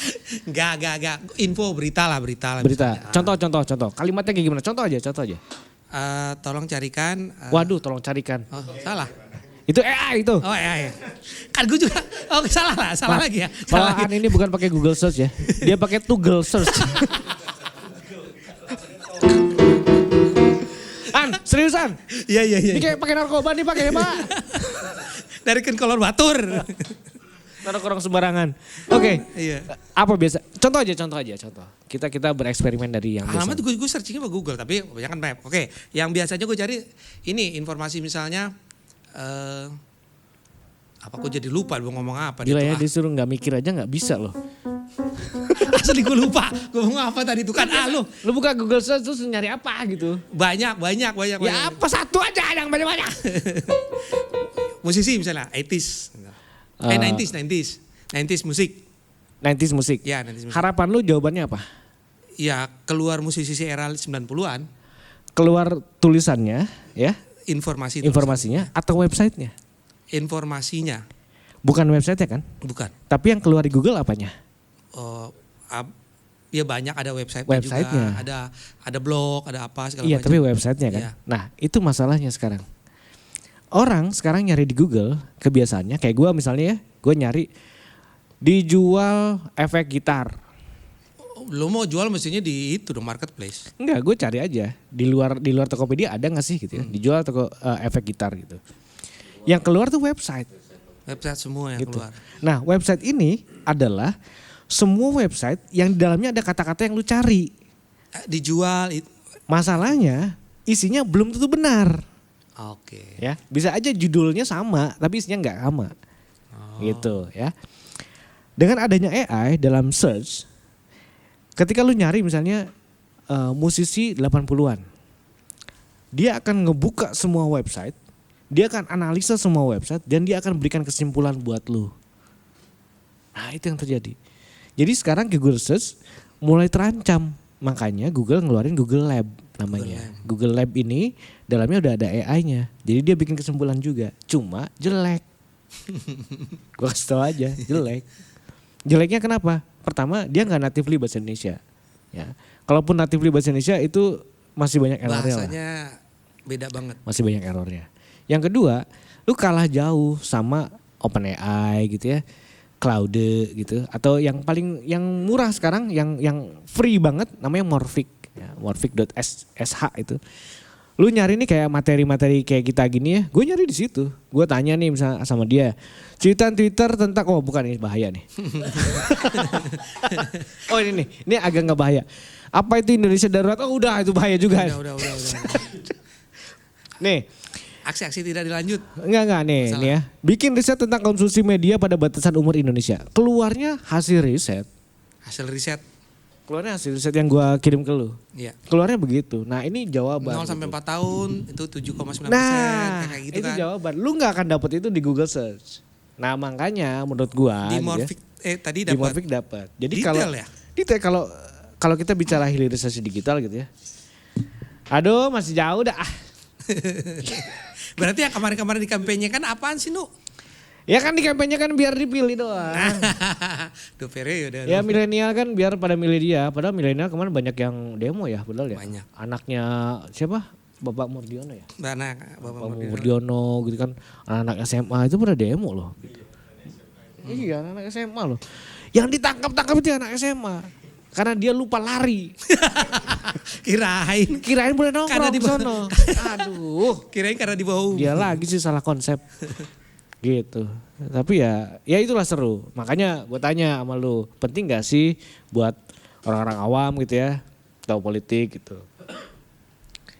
Speaker 1: Enggak. Info, berita lah.
Speaker 2: Berita.
Speaker 1: misalnya.
Speaker 2: Contoh. Kalimatnya kayak gimana? Contoh aja.
Speaker 1: Tolong carikan.
Speaker 2: Waduh, tolong carikan.
Speaker 1: Oh, salah.
Speaker 2: Itu AI itu.
Speaker 1: Oh ya. Kan gue juga. Oh salah lagi ya. Salah
Speaker 2: Malahan
Speaker 1: lagi.
Speaker 2: ini bukan pakai Google Search ya. Dia pakai Google Search. Seriusan?
Speaker 1: Iya.
Speaker 2: Ini kayak pakai narkoba nih pakai Pak.
Speaker 1: Dari kolor batur.
Speaker 2: Narok sembarangan. Oke.
Speaker 1: Iya.
Speaker 2: Apa biasa? Contoh aja. Kita bereksperimen dari yang biasa.
Speaker 1: Alamat gue searchingnya ke Google tapi kebanyakan map. Oke, yang biasanya gue cari ini informasi misalnya apa gue jadi lupa gue ngomong apa.
Speaker 2: Gila ya disuruh nggak mikir aja nggak bisa loh.
Speaker 1: Asli gue lupa gue ngomong apa tadi itu kan
Speaker 2: Lu buka Google Search terus nyari apa gitu.
Speaker 1: banyak.
Speaker 2: Ya apa satu aja yang banyak-banyak.
Speaker 1: Musisi misalnya 80s. 90s musik.
Speaker 2: 90s musik.
Speaker 1: Ya, 90s musik.
Speaker 2: Harapan lu jawabannya apa?
Speaker 1: Ya keluar musisi era 90-an.
Speaker 2: Keluar tulisannya ya, informasinya atau websitenya?
Speaker 1: Informasinya.
Speaker 2: Bukan websitenya kan?
Speaker 1: Bukan.
Speaker 2: Tapi yang keluar di Google apanya?
Speaker 1: Ya banyak ada
Speaker 2: Websitenya.
Speaker 1: juga, ada blog, ada apa segala
Speaker 2: Iya,
Speaker 1: macam.
Speaker 2: tapi websitenya kan.
Speaker 1: Iya.
Speaker 2: Nah, itu masalahnya sekarang. Orang sekarang nyari di Google, kebiasaannya kayak gue misalnya ya, gue nyari dijual efek gitar.
Speaker 1: Lo mau jual mestinya di itu dong marketplace.
Speaker 2: Enggak, gue cari aja di luar Tokopedia ada nggak sih gitu ya, dijual efek gitar gitu. Yang keluar tuh website.
Speaker 1: Website semua yang
Speaker 2: Gitu.
Speaker 1: keluar.
Speaker 2: Nah, website ini adalah semua website yang di dalamnya ada kata-kata yang lu cari.
Speaker 1: Dijual itu.
Speaker 2: Masalahnya isinya belum tentu benar.
Speaker 1: Oke.
Speaker 2: Ya, bisa aja judulnya sama tapi isinya nggak sama. Gitu ya. Dengan adanya AI dalam search, ketika lu nyari misalnya musisi 80-an, dia akan ngebuka semua website, dia akan analisa semua website dan dia akan berikan kesimpulan buat lu. Nah, itu yang terjadi. Jadi sekarang Google Search mulai terancam. Makanya Google ngeluarin Google Lab namanya. Google Lab ini dalamnya udah ada AI-nya. Jadi dia bikin kesimpulan juga. Cuma jelek. Gue kasih tau aja, jelek. Jeleknya kenapa? Pertama, dia nggak natively bahasa Indonesia. Ya, kalaupun natively bahasa Indonesia itu masih banyak errornya lah.
Speaker 1: Bahasanya beda banget.
Speaker 2: Masih banyak errornya. Yang kedua, lu kalah jauh sama OpenAI gitu ya, Claude gitu, atau yang murah sekarang, yang free banget namanya Morphic, ya, Morphic.sh itu. Lu nyari nih kayak materi-materi kayak kita gini ya, gue nyari di situ. Gue tanya nih misalnya sama dia, cuitan Twitter tentang, oh bukan ini bahaya nih. Oh ini agak nggak bahaya. Apa itu Indonesia darurat? Oh udah itu bahaya juga.
Speaker 1: Udah.
Speaker 2: Nih.
Speaker 1: Aksi-aksi tidak dilanjut.
Speaker 2: Enggak nih ya. Bikin riset tentang konsumsi media pada batasan umur Indonesia. Keluarnya hasil riset. Keluarnya hasil riset yang gua kirim ke lu.
Speaker 1: Iya.
Speaker 2: Keluarnya begitu. Nah, ini jawaban.
Speaker 1: 0 sampai 4 tahun itu 7,9%.
Speaker 2: Nah,
Speaker 1: kayak gitu
Speaker 2: itu
Speaker 1: kan.
Speaker 2: jawaban. Lu nggak akan dapet itu di Google Search. Nah, makanya menurut gua
Speaker 1: Di
Speaker 2: gitu ya,
Speaker 1: Morphic tadi
Speaker 2: di
Speaker 1: dapat.
Speaker 2: Morphic dapat. Jadi
Speaker 1: Detail
Speaker 2: kalau
Speaker 1: ya?
Speaker 2: detail kalau kita bicara hilirisasi digital gitu ya. Aduh, masih jauh dah.
Speaker 1: Berarti yang kemarin-kemarin di kampanye kan apaan sih, Nu?
Speaker 2: Ya kan di kampanye kan biar dipilih doang.
Speaker 1: Duh periode.
Speaker 2: Ya milenial kan biar pada milih dia. Padahal milenial kemarin banyak yang demo ya, benar ya.
Speaker 1: Banyak.
Speaker 2: Anaknya siapa? Bapak Murdiono ya.
Speaker 1: Bapak
Speaker 2: Bapak Murdiono gitu kan. Anak-anak SMA itu pada demo loh. Gitu. Iya anak SMA loh. Yang ditangkap itu anak SMA. Karena dia lupa lari. Kirain boleh nongkrong di sono. Aduh.
Speaker 1: Kirain karena di bawah.
Speaker 2: Dia lagi sih salah konsep. Gitu. Tapi ya itulah seru. Makanya gue tanya sama lu, penting gak sih buat orang-orang awam gitu ya, tahu politik gitu.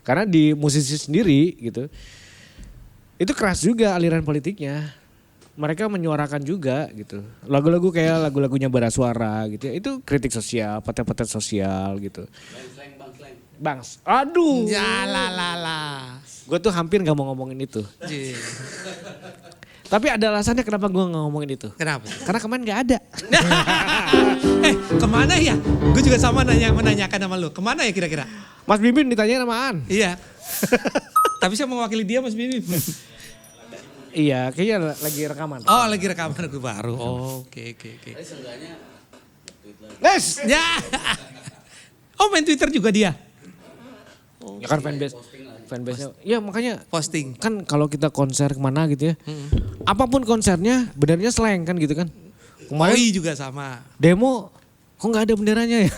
Speaker 2: Karena di musisi sendiri gitu, itu keras juga aliran politiknya. Mereka menyuarakan juga gitu. Lagu-lagu kayak lagu-lagunya Bara Suara gitu ya, itu kritik sosial, paten-paten sosial gitu. Bangs. Aduh.
Speaker 1: Ya lah.
Speaker 2: Gue tuh hampir gak mau ngomongin itu. Tapi ada alasannya kenapa gue gak ngomongin itu.
Speaker 1: Kenapa?
Speaker 2: Karena kemarin gak ada.
Speaker 1: Kemana ya? Gue juga sama menanyakan sama lu. Kemana ya kira-kira?
Speaker 2: Mas Bimbin ditanya sama Aan.
Speaker 1: Iya. Tapi saya mewakili dia Mas Bibi.
Speaker 2: Iya kayaknya lagi rekaman.
Speaker 1: Oh lagi rekaman aku baru. Oh, oke.
Speaker 3: Tapi seenggaknya tweet lagi.
Speaker 2: Nes!
Speaker 1: Ya. Oh main Twitter juga dia?
Speaker 2: Ya kan fanbase-nya. Ya makanya
Speaker 1: Posting.
Speaker 2: kan kalau kita konser kemana gitu ya. Apapun konsernya benernya slang kan gitu kan. Kemarin
Speaker 1: Oi juga sama.
Speaker 2: demo kok gak ada benderanya ya.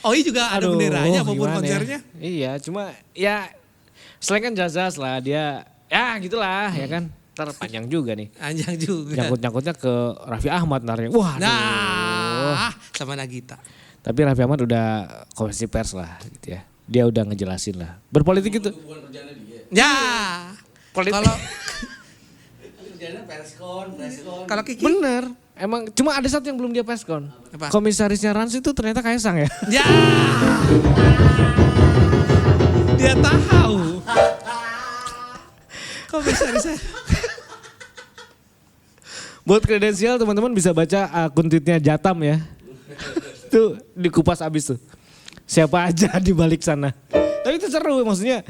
Speaker 1: Oi juga ada benderanya apapun
Speaker 2: gimana
Speaker 1: konsernya.
Speaker 2: Ya? Iya cuma ya slang kan jazz lah dia. Ya gitulah ya kan. Ntar panjang juga nih.
Speaker 1: Anjang juga.
Speaker 2: Nyangkut-nyangkutnya ke Raffi Ahmad ntarnya. Wah
Speaker 1: Nah, sama Nagita.
Speaker 2: Tapi Raffi Ahmad udah konferensi pers lah gitu ya. Dia udah ngejelasin lah. Berpolitik itu.
Speaker 3: Bukan kerjanya dia.
Speaker 1: Ya.
Speaker 2: Politik.
Speaker 3: Kerjanya perskon.
Speaker 1: Kalau Kiki.
Speaker 2: Bener. Emang cuma ada satu yang belum dia preskon.
Speaker 1: Apa?
Speaker 2: Komisarisnya Rans itu ternyata Kaisang ya.
Speaker 1: Ya. Dia tahu. Kok bisa?
Speaker 2: Buat kredensial teman-teman bisa baca akun tweetnya Jatam ya. Tuh dikupas abis tuh. Siapa aja di balik sana. Tapi itu seru maksudnya.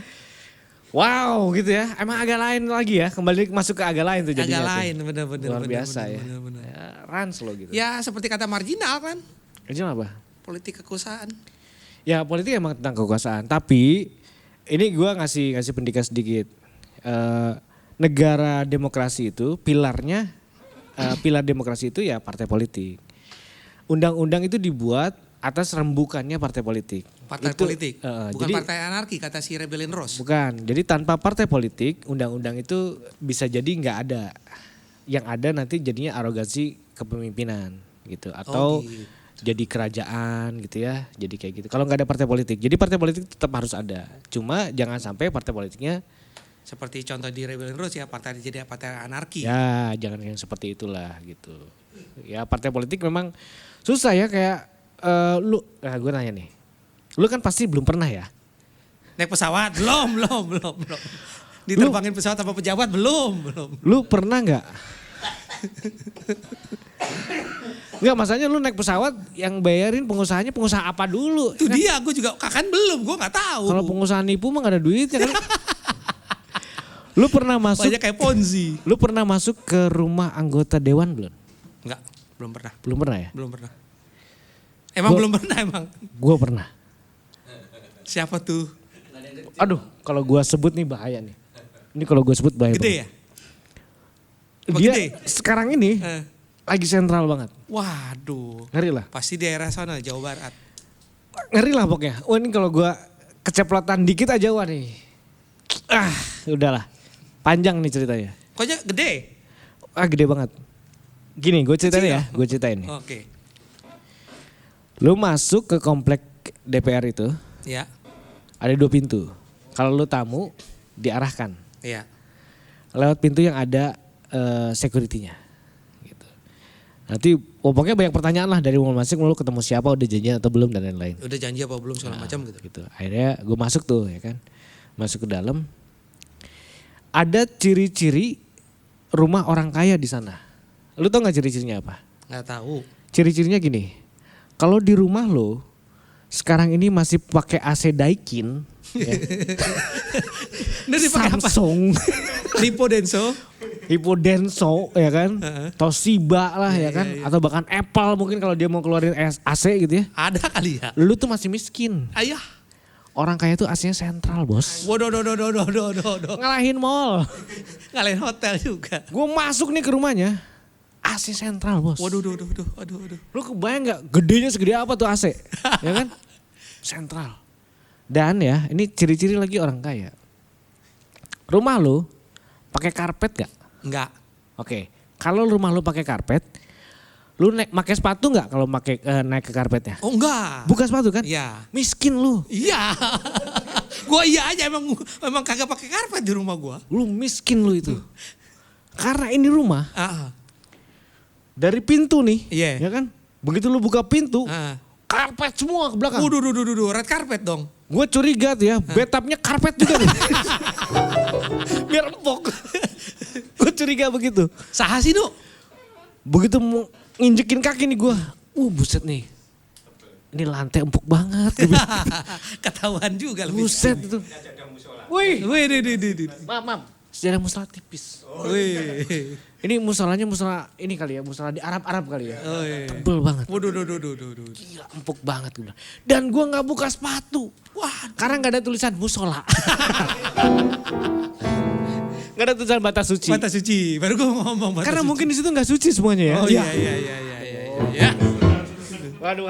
Speaker 2: Wow gitu ya. Emang agak lain lagi ya. Kembali masuk ke agak lain tuh jadinya.
Speaker 1: Agak
Speaker 2: tuh.
Speaker 1: lain bener-bener.
Speaker 2: Luar biasa ya.
Speaker 1: Bener.
Speaker 2: Ya, Rans loh gitu.
Speaker 1: Ya seperti kata marginal kan.
Speaker 2: Itu apa?
Speaker 1: Politik kekuasaan.
Speaker 2: Ya politik emang tentang kekuasaan. Tapi ini gue ngasih pendidikan sedikit. Negara demokrasi itu pilarnya, pilar demokrasi itu ya partai politik. Undang-undang itu dibuat atas rembukannya partai politik.
Speaker 1: Partai
Speaker 2: Itu,
Speaker 1: politik. Bukan
Speaker 2: jadi,
Speaker 1: partai anarki kata si Rebellion Rose.
Speaker 2: Bukan. Jadi tanpa partai politik, undang-undang itu bisa jadi nggak ada. Yang ada nanti jadinya arogansi kepemimpinan gitu. Atau
Speaker 1: gitu.
Speaker 2: jadi kerajaan gitu ya. Jadi kayak gitu. Kalau nggak ada partai politik. Jadi partai politik tetap harus ada. Cuma jangan sampai partai politiknya.
Speaker 1: Seperti contoh di Rebellion Rose ya partai jadi partai anarki.
Speaker 2: Ya jangan yang seperti itulah gitu. Ya partai politik memang susah ya kayak gue nanya nih. Lu kan pasti belum pernah ya.
Speaker 1: Naik pesawat? Belum. Diterbangin pesawat apa pejabat? Belum.
Speaker 2: Lu pernah nggak? Enggak, masanya lu naik pesawat yang bayarin pengusahanya pengusaha apa dulu?
Speaker 1: Itu dia, gue juga kan belum, gue nggak tahu.
Speaker 2: Kalau pengusaha nipu mah gak ada duitnya kan. Lu pernah masuk?
Speaker 1: Banyak kayak Ponzi.
Speaker 2: Lu pernah masuk ke rumah anggota dewan belum?
Speaker 1: Enggak, belum pernah.
Speaker 2: Belum pernah ya?
Speaker 1: Belum pernah. Emang belum pernah emang?
Speaker 2: Gua pernah.
Speaker 1: Siapa tuh?
Speaker 2: Aduh, kalau gua sebut nih bahaya nih. Ini kalau gua sebut bahaya.
Speaker 1: Gede ya? Oh,
Speaker 2: Dia
Speaker 1: gede?
Speaker 2: sekarang ini lagi sentral banget.
Speaker 1: Waduh.
Speaker 2: Ngeri lah.
Speaker 1: Pasti daerah sana, Jawa Barat.
Speaker 2: Ngeri lah pokoknya. Wah ini kalau gua keceplotan dikit aja wah nih. Udahlah. Panjang nih ceritanya.
Speaker 1: Koknya gede?
Speaker 2: Gede banget. Gini gue ceritain ya, gue ceritain nih.
Speaker 1: Oke.
Speaker 2: Lu masuk ke komplek DPR itu,
Speaker 1: Ya.
Speaker 2: ada 2 pintu. Kalau lu tamu, diarahkan.
Speaker 1: Iya.
Speaker 2: Lewat pintu yang ada security-nya. Gitu. Nanti pokoknya banyak pertanyaan lah dari mau masuk, lu ketemu siapa, udah janjian atau belum dan lain-lain.
Speaker 1: Udah janji apa belum segala macam gitu.
Speaker 2: Gitu. Akhirnya gue masuk tuh ya kan. Masuk ke dalam. Ada ciri-ciri rumah orang kaya di sana. Lu tau gak ciri-cirinya apa?
Speaker 1: Nggak tahu.
Speaker 2: Ciri-cirinya gini. Kalau di rumah lo sekarang ini masih pakai AC Daikin, ya.
Speaker 1: Nah, dipakai apa?
Speaker 2: Samsung,
Speaker 1: Lipo Denso.
Speaker 2: Hippodenso ya kan, Toshiba lah ya kan, atau bahkan Apple mungkin kalau dia mau keluarin AC gitu ya.
Speaker 1: Ada kali ya.
Speaker 2: Lu tuh masih miskin.
Speaker 1: Ayah.
Speaker 2: Orang kaya tuh AC-nya sentral bos.
Speaker 1: Waduh.
Speaker 2: Ngalahin mall.
Speaker 1: Ngalahin hotel juga.
Speaker 2: Gue masuk nih ke rumahnya, AC sentral bos.
Speaker 1: Waduh.
Speaker 2: Lu kebayang gak gedenya segede apa tuh AC? Ya kan? Sentral. Dan ya ini ciri-ciri lagi orang kaya. Rumah lu pakai karpet gak?
Speaker 1: Enggak.
Speaker 2: Oke. Kalau rumah lu pakai karpet, lu pakai sepatu nggak kalau naik ke karpetnya?
Speaker 1: Oh enggak.
Speaker 2: Buka sepatu kan?
Speaker 1: Iya.
Speaker 2: Miskin lu.
Speaker 1: Iya. Gua iya aja emang kagak pakai karpet di rumah gua.
Speaker 2: Lu miskin lu itu. Karena ini rumah dari pintu nih,
Speaker 1: Iya.
Speaker 2: ya kan? Begitu lu buka pintu, karpet semua ke belakang.
Speaker 1: Waduh, red carpet dong.
Speaker 2: Gue curiga tuh ya, bathtubnya karpet juga nih. Biar empuk. Gue curiga begitu.
Speaker 1: Saha sih, Du?
Speaker 2: Begitu mau nginjekin kaki nih gue, buset nih. Ini lantai empuk banget.
Speaker 1: Ketahuan juga lebih.
Speaker 2: Buset itu. Wih,
Speaker 1: Wih.
Speaker 2: maaf. Sejarah musola tipis.
Speaker 1: Wih.
Speaker 2: Ini musolanya musola ini kali ya, musola di Arab kali ya.
Speaker 1: Oh, iya.
Speaker 2: Tebel banget.
Speaker 1: Waduh.
Speaker 2: Gila, empuk banget gue bilang. Dan gue nggak buka sepatu. Wah, karena nggak ada tulisan musola. Nggak ada tulisan batas suci.
Speaker 1: Batas suci. Baru gue ngomong batas
Speaker 2: Karena
Speaker 1: suci.
Speaker 2: mungkin di situ nggak suci semuanya ya.
Speaker 1: Oh iya.
Speaker 2: Waduh.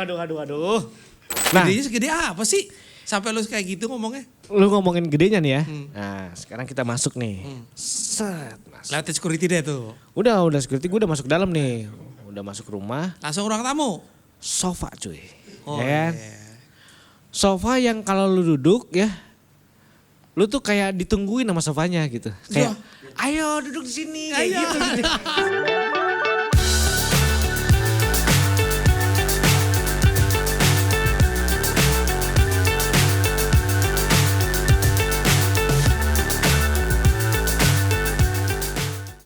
Speaker 2: Nah,
Speaker 1: Gedenya segede apa sih? Sampai lu kayak gitu ngomongnya.
Speaker 2: lu ngomongin gedenya nih ya. Nah, sekarang kita masuk nih. Set, masuk.
Speaker 1: Lewat security deh tuh.
Speaker 2: Udah security, gue udah masuk dalam nih. Udah masuk rumah,
Speaker 1: Langsung ruang tamu.
Speaker 2: sofa cuy.
Speaker 1: Oh
Speaker 2: Ya kan?
Speaker 1: iya.
Speaker 2: Sofa yang kalau lu duduk ya, lu tuh kayak ditungguin sama sofanya gitu. Kayak, ayo duduk di sini. Kayak
Speaker 1: Ayo.
Speaker 2: gitu.